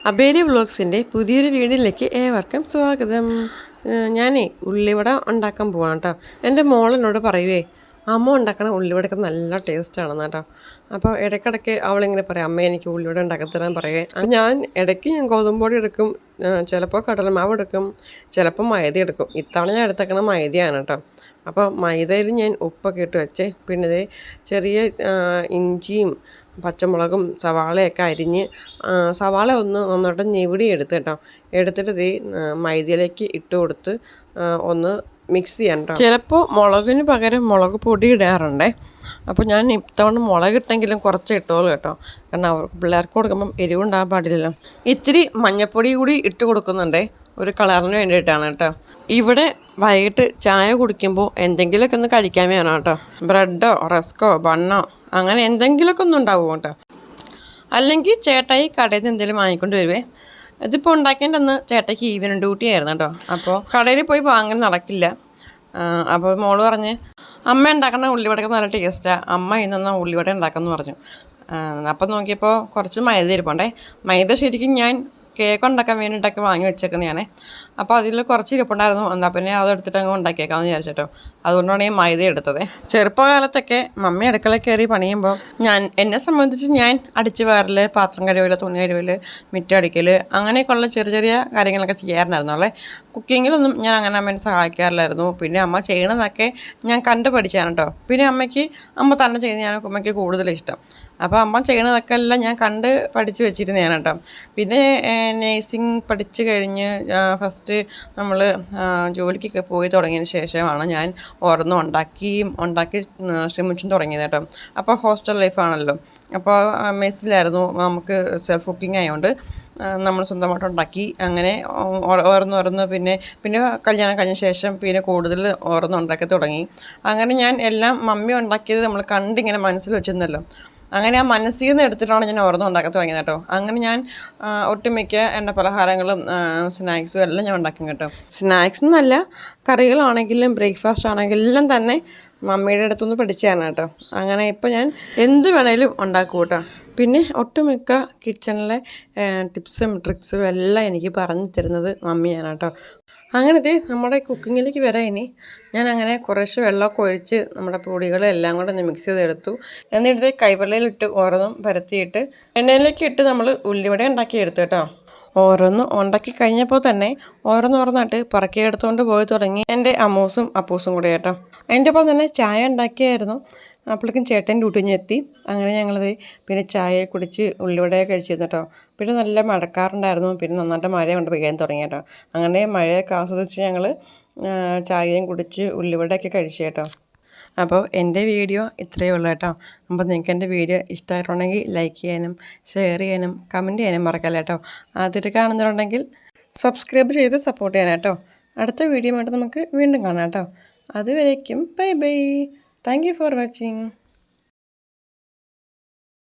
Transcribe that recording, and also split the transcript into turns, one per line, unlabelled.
അബേലി വ്ളോഗ്സിൻ്റെ പുതിയൊരു വീഡിയോയിലേക്ക് ഏവർക്കും സ്വാഗതം. ഞാനേ ഉള്ളിവട ഉണ്ടാക്കാൻ പോവാണ് കേട്ടോ. എൻ്റെ മോളെന്നോട് പറയുവേ അമ്മ ഉണ്ടാക്കണ ഉള്ളിവടയൊക്കെ നല്ല ടേസ്റ്റാണെന്ന് കേട്ടോ. അപ്പോൾ ഇടയ്ക്കിടയ്ക്ക് അവളിങ്ങനെ പറയും, അമ്മ എനിക്ക് ഉള്ളിവട ഉണ്ടാക്കി തരാൻ പറയുവേ. ഞാൻ ഇടയ്ക്ക് ഗോതമ്പ് പൊടി എടുക്കും, ചിലപ്പോൾ കടലമാവ് എടുക്കും, ചിലപ്പോൾ മൈദ എടുക്കും. ഇത്തവണ ഞാൻ എടുത്തേക്കണ മൈദയാണ് കേട്ടോ. അപ്പോൾ മൈദയിൽ ഞാൻ ഉപ്പൊക്കെ ഇട്ട് വെച്ചേ. പിന്നെ ഇത് ചെറിയ ഇഞ്ചിയും പച്ചമുളകും സവാളയൊക്കെ അരിഞ്ഞ് സവാള ഒന്ന് നന്നായിട്ട് ഞെവിടി കേട്ടോ. എടുത്തിട്ട് ഇത് മൈദയിലേക്ക് ഇട്ട് കൊടുത്ത് ഒന്ന് മിക്സ് ചെയ്യാൻ കേട്ടോ. ചിലപ്പോൾ മുളകിന് പകരം മുളക് പൊടി ഇടാറുണ്ടേ. അപ്പോൾ ഞാൻ ഇത്തവണ മുളക് ഇട്ടെങ്കിലും കുറച്ച് ഇട്ടോളൂ കേട്ടോ. കാരണം അവർക്ക് പിള്ളേർക്ക് കൊടുക്കുമ്പം എരിവുണ്ടാകാൻ പാടില്ലല്ലോ. ഇത്തിരി മഞ്ഞൾപ്പൊടി കൂടി ഇട്ട് കൊടുക്കുന്നുണ്ടേ, ഒരു കളറിന് വേണ്ടിയിട്ടാണ് കേട്ടോ. ഇവിടെ വൈകിട്ട് ചായ കുടിക്കുമ്പോൾ എന്തെങ്കിലുമൊക്കെ ഒന്ന് കഴിക്കാൻ വേണം കേട്ടോ. ബ്രെഡോ റസ്കോ ബണ്ണോ അങ്ങനെ എന്തെങ്കിലുമൊക്കെ ഒന്നും ഉണ്ടാവും കേട്ടോ. അല്ലെങ്കിൽ ചേട്ടായി കടയിൽ നിന്ന് എന്തെങ്കിലും വാങ്ങിക്കൊണ്ട് വരുവേ. ഇതിപ്പോൾ ഉണ്ടാക്കേണ്ടന്ന് ചേട്ടയ്ക്ക് ഈവനിങ് ഡ്യൂട്ടി ആയിരുന്നു കേട്ടോ. അപ്പോൾ കടയിൽ പോയി വാങ്ങാൻ നടക്കില്ല. അപ്പോൾ മോള് പറഞ്ഞ് അമ്മ ഉണ്ടാക്കുന്ന ഉള്ളിവടയൊക്കെ നല്ല ടേസ്റ്റാണ്, അമ്മ ഇന്ന് ഉള്ളിവട ഉണ്ടാക്കാമെന്ന് പറഞ്ഞു. അപ്പം നോക്കിയപ്പോൾ കുറച്ച് മൈദ ഇരിപ്പുണ്ടേ. മൈദ ശരിക്കും ഞാൻ കേക്ക് ഉണ്ടാക്കാൻ വേണ്ടിയിട്ടൊക്കെ വാങ്ങി വെച്ചേക്കുന്നതാണ്. അപ്പോൾ അതിൽ കുറച്ച് ഇരിപ്പുണ്ടായിരുന്നു. എന്നാൽ പിന്നെ അതെടുത്തിട്ട് അങ്ങ് ഉണ്ടാക്കിയേക്കാമെന്ന് വിചാരിച്ചിട്ടോ. അതുകൊണ്ടാണ് ഈ മൈദ എടുത്തത്. ചെറുപ്പകാലത്തൊക്കെ മമ്മി അടുക്കളയിൽ കയറി പണിയുമ്പോൾ എന്നെ സംബന്ധിച്ച് ഞാൻ അടിച്ച് വാരൽ, പാത്രം കഴുകൽ, തുണി കഴുകൽ, മിറ്റടിക്കൽ അങ്ങനെയൊക്കെയുള്ള ചെറിയ ചെറിയ കാര്യങ്ങളൊക്കെ ചെയ്യാറുണ്ടായിരുന്നു. അല്ലേ, കുക്കിങ്ങിലൊന്നും ഞാൻ അങ്ങനെ അമ്മേനെ സഹായിക്കാറില്ലായിരുന്നു. പിന്നെ അമ്മ ചെയ്യണതൊക്കെ ഞാൻ കണ്ട് പഠിച്ചാണ് കേട്ടോ. പിന്നെ അമ്മ തന്നെ ചെയ്യുന്നതാണ് അമ്മയ്ക്ക് കൂടുതൽ ഇഷ്ടം. അപ്പോൾ അമ്മ ചെയ്യണതൊക്കെ എല്ലാം ഞാൻ കണ്ട് പഠിച്ച് വെച്ചിരുന്നതാണ് കേട്ടോ. പിന്നെ നേഴ്സിംഗ് പഠിച്ച് കഴിഞ്ഞ് ഫസ്റ്റ് നമ്മൾ ജോലിക്കൊക്കെ പോയി തുടങ്ങിയതിന് ശേഷമാണ് ഞാൻ ഓരോന്നും ഉണ്ടാക്കി ശ്രമിച്ചും തുടങ്ങിയത് കേട്ടോ. അപ്പോൾ ഹോസ്റ്റൽ ലൈഫാണല്ലോ. അപ്പോൾ മെസ്സിലായിരുന്നു, നമുക്ക് സെൽഫ് കുക്കിംഗ് ആയതുകൊണ്ട് നമ്മൾ സ്വന്തമായിട്ട് ഉണ്ടാക്കി. അങ്ങനെ ഓരോന്ന് പിന്നെ കല്യാണം കഴിഞ്ഞ ശേഷം പിന്നെ കൂടുതൽ ഓരോന്ന് ഉണ്ടാക്കി തുടങ്ങി. അങ്ങനെ ഞാൻ എല്ലാം മമ്മി ഉണ്ടാക്കിയത് നമ്മൾ കണ്ടിങ്ങനെ മനസ്സിൽ വെച്ചിരുന്നല്ലോ. അങ്ങനെ ആ മനസ്സിൽ നിന്ന് എടുത്തിട്ടാണ് ഞാൻ ഓരോന്നും ഉണ്ടാക്കി തുടങ്ങിയത് കേട്ടോ. അങ്ങനെ ഞാൻ ഒട്ടുമിക്ക എണ്ണ പലഹാരങ്ങളും സ്നാക്സും എല്ലാം ഞാൻ ഉണ്ടാക്കും കേട്ടോ. സ്നാക്സ് എന്നല്ല, കറികളാണെങ്കിലും ബ്രേക്ക്ഫാസ്റ്റ് ആണെങ്കിലും എല്ലാം തന്നെ മമ്മിയുടെ അടുത്തുനിന്ന് പഠിച്ചതാണ് കേട്ടോ. അങ്ങനെ ഇപ്പോൾ ഞാൻ എന്ത് വേണേലും ഉണ്ടാക്കും കേട്ടോ. പിന്നെ ഒട്ടുമിക്ക കിച്ചണിലെ ടിപ്സും ട്രിക്സും എല്ലാം എനിക്ക് പറഞ്ഞു തരുന്നത് മമ്മിയാണ് കേട്ടോ. അങ്ങനത്തെ നമ്മുടെ കുക്കിങ്ങിലേക്ക് വരാൻ ഇനി ഞാൻ അങ്ങനെ കുറേശ്ശെ വെള്ളമൊക്കെ ഒഴിച്ച് നമ്മുടെ പൊടികളെല്ലാം കൂടെ ഒന്ന് മിക്സ് ചെയ്തെടുത്തു. എന്നിട്ട് കൈവെള്ളയിലിട്ട് ഓരോന്നും പരത്തിയിട്ട് എണ്ണയിലേക്ക് ഇട്ട് നമ്മൾ ഉള്ളിവട ഉണ്ടാക്കിയെടുത്തു കേട്ടോ. ഓരോന്നും ഉണ്ടാക്കി കഴിഞ്ഞപ്പോൾ തന്നെ ഓരോന്നായിട്ട് പറക്കിയെടുത്തുകൊണ്ട് പോയി തുടങ്ങി എൻ്റെ അമ്മൂസും അപ്പൂസും കൂടെ കേട്ടോ. അതിൻ്റെ ഒപ്പം തന്നെ ചായ ഉണ്ടാക്കിയായിരുന്നു. അപ്പോഴേക്കും ചേട്ടൻ ഡ്യൂട്ടിയിൽ എത്തി. അങ്ങനെ ഞങ്ങളത് പിന്നെ ചായ കുടിച്ച് ഉള്ളിവടയൊക്കെ കഴിച്ചിരുന്നു കേട്ടോ. പിന്നെ നല്ല മഴക്കാറുണ്ടായിരുന്നു. പിന്നെ നന്നായിട്ട് മഴ കൊണ്ട് പെയ്യാൻ തുടങ്ങി കേട്ടോ. അങ്ങനെ മഴയൊക്കെ ആസ്വദിച്ച് ഞങ്ങൾ ചായയും കുടിച്ച് ഉള്ളിവടയൊക്കെ കഴിച്ചു കേട്ടോ. അപ്പോൾ എൻ്റെ വീഡിയോ ഇത്രയേ ഉള്ളൂ കേട്ടോ. അപ്പോൾ നിങ്ങൾക്ക് എൻ്റെ വീഡിയോ ഇഷ്ടമായിട്ടുണ്ടെങ്കിൽ ലൈക്ക് ചെയ്യാനും ഷെയർ ചെയ്യാനും കമൻറ്റ് ചെയ്യാനും മറക്കല്ല കേട്ടോ. ആദ്യമായിട്ട് കാണുന്നുണ്ടെങ്കിൽ സബ്സ്ക്രൈബ് ചെയ്ത് സപ്പോർട്ട് ചെയ്യാൻ കേട്ടോ. അടുത്ത വീഡിയോ ആയിട്ട് നമുക്ക് വീണ്ടും കാണാം കേട്ടോ. അതുവരേക്കും bye bye. Thank you for watching.